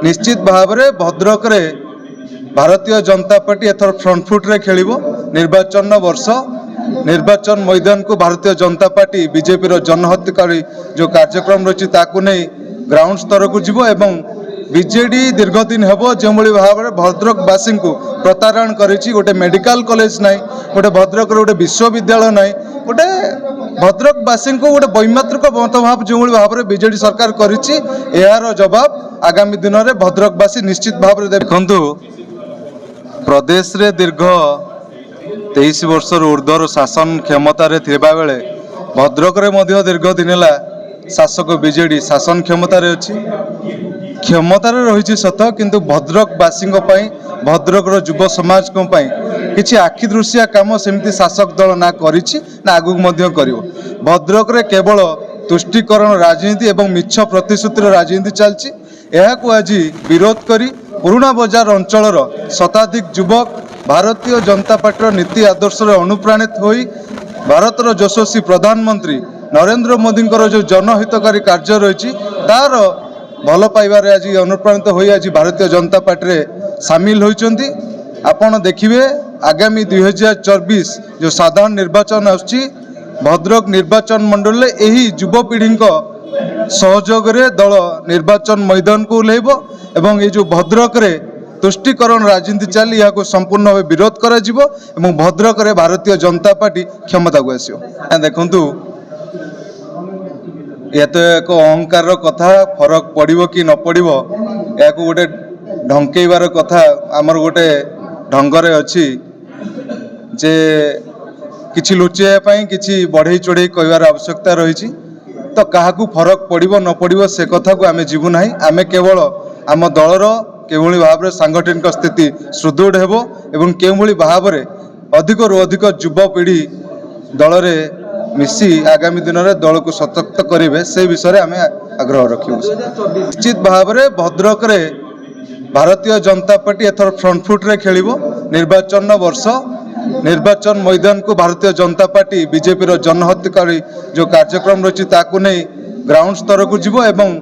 निश्चित भाव में भद्रक रे भारतीय जनता पार्टी एथर फ्रंटफुट रे खेलिबो। निर्वाचन वर्ष निर्वाचन मैदान को भारतीय जनता पार्टी बीजेपी रो जनहत्याकारी जो कार्यक्रम रही ताकू नहीं ग्राउंड स्तर को जीवो एवं बीजेडी दीर्घ दिन हेबो जो भाव में भद्रकवासी को प्रतारण करिछि। गोटे मेडिकल कॉलेज नहीं, गोटे भद्रक गोटे विश्वविद्यालय नहीं, गोटे भद्रकवासी को गोटे वैमात्रिक मतभाव जो भाव में बीजेडी सरकार करिछि यार जवाब आगामी दिन में भद्रकवासी निश्चित भाव में देखु। प्रदेश रे दीर्घ 23 वर्ष ऊर्ध्वर शासन क्षमतार थिबा बेले भद्रक रे मध्य दीर्घ दिन है शासक बीजेडी शासन क्षमतार अच्छी क्षमतार रही सत किंतु भद्रकवासी भद्रक युव समाज किसी आखि दृश्या काम सेमती शासक दल ना करिछि ना आगुक करिवो। भद्रक रे केवल तुष्टिकरण राजनीति एवं मिछ प्रतिश्रुतिर राजनीति चलछि। एहाकु आज विरोध करी पुराना बजार अंचलर शताधिक युवक भारतीय जनता पार्टी नीति आदर्श अनुप्राणित होई भारतर यशस्वी प्रधानमंत्री नरेंद्र मोदी जो जनहितकारी कार्य रही तार भल पाइबार आज अनुप्राणित होई आज भारतीय जनता पार्टी रे सामिल होइचंती। आपण देखिए आगामी 2024 जो साधारण निर्वाचन आछि भद्रक निर्वाचन मंडल में यही युवपीढ़ी सहयोग रे दल निर्वाचन मैदान को ओह्लैब एवं ये जो भद्रक रे तुष्टिकरण राजनीति चली या संपूर्ण भाव विरोध करा जिवो एवं भद्रक रे भारतीय जनता पार्टी क्षमता को आसियो। देखंतु ये तो एक अहंकार कथा फरक पड़ो कि न पड़ो या गोटे ढंकेबार कथा आमर गोटे ढंगरे अच्छी जे किछि लुचाई किछि बढ़ई चढ़ई कहबार आवश्यकता रही तो क्या फरक पड़ो न पड़ो से कथा को आम जीवु ना। आम केवल आम दलर केवली भाव में सांगठनिक स्थिति सुदृढ़ हेबो एवं केवली भाव में अधिक रु अधिक युवपीढ़ी दल में मिसी आगामी दिन में दल को सशक्त करेंगे से विषय आम आग्रह रखू। निश्चित भाव में भद्रक रे भारतीय जनता पार्टी एथर फ्रंटफुट रे खेलिबो। निर्वाचन वर्ष निर्वाचन मैदान को भारतीय जनता पार्टी बीजेपी रो जनहत्याकारी जो कार्यक्रम रही ताकू नहीं ग्राउंड स्तर को जीवो एवं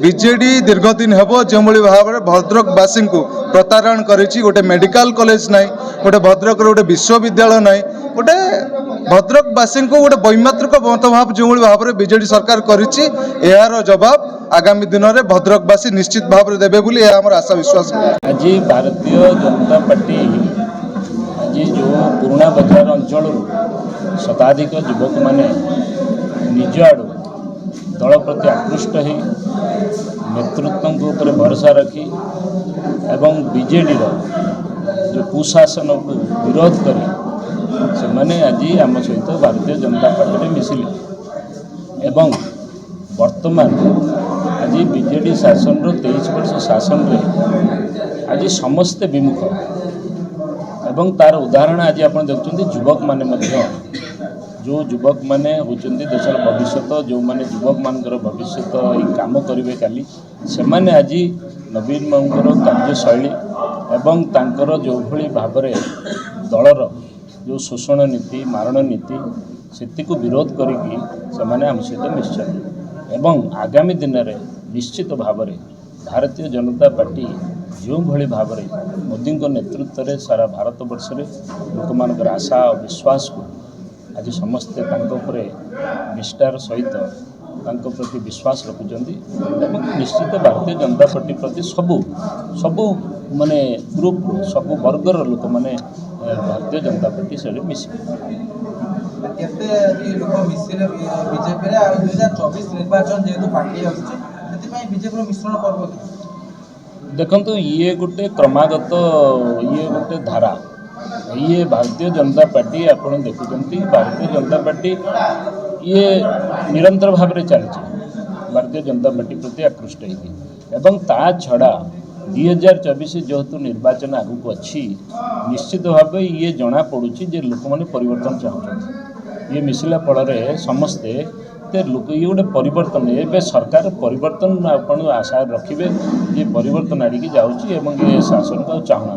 बीजेडी दीर्घ दिन हेबो जो भाव में भद्रकवासी को प्रतारण करिछि। गोटे मेडिकल कॉलेज नहीं, गोटे भद्रक गोटे विश्वविद्यालय नहीं, गोटे भद्रकवासी को गोटे वैमात्रिक मतभाव जो भाव में बीजेडी सरकार करिछि यार जवाब आगामी दिन में भद्रकवासी निश्चित भाव में देबे बोली आमर आशा विश्वास। आज भारतीय जनता पार्टी आज जो पुराना बजार अंचल शताधिक युवक माने निज आड़ दल प्रति आकृष्ट हो नेतृत्व उपर भरोसा रखी एवं बीजेडी जो कुशासन को विरोध करी से माने आज आम सहित भारतीय जनता पार्टी में मिसिले एवं वर्तमान आज बीजेडी शासन 23 वर्ष शासन रे आज समस्ते विमुख एवं तार उदाहरण आज आप देखते युवक माने जो युवक माने होचंदी देशर भविष्य जो माने युवक मानकर भविष्य काम करेंगे काली से माने आज नवीन बाबूर कार्यशैली एवं तांकर जो भली भाव में दलर जो शोषण नीति मारण नीति से विरोध करिकी से माने आम सहित निश्चय एवं आगामी दिन में निश्चित भाव में भारतीय जनता पार्टी जो भली भाव में मोदी नेतृत्व में सारा भारत वर्ष में लोक मान आशा और विश्वास को आज समस्ते निष्ठार सहित प्रति विश्वास रखुंट निश्चित भारतीय जनता पार्टी प्रति सबू सबू माने ग्रुप सबू वर्गर लोक माने भारतीय जनता पार्टी से मिसी देखो ये गोटे क्रमागत ये गोटे धारा ये भारतीय जनता पार्टी आप देखुं भारतीय जनता पार्टी ये निरंतर भाव में चलती भारतीय जनता पार्टी प्रति आकृष्ट एवं ता छड़ा 2024 जेहेतु निर्वाचन आगू अच्छी निश्चित भाव ये जना पड़ुची जे लोक मैंने परिवर्तन चाहते ये मिसिला फल समस्ते लोक ये गोटे परिवर्तन ये सरकार परिवर्तन आप आशा रखिए ये परिवर्तन आड़िकी जाऊँगी ये शासन को चाहूना।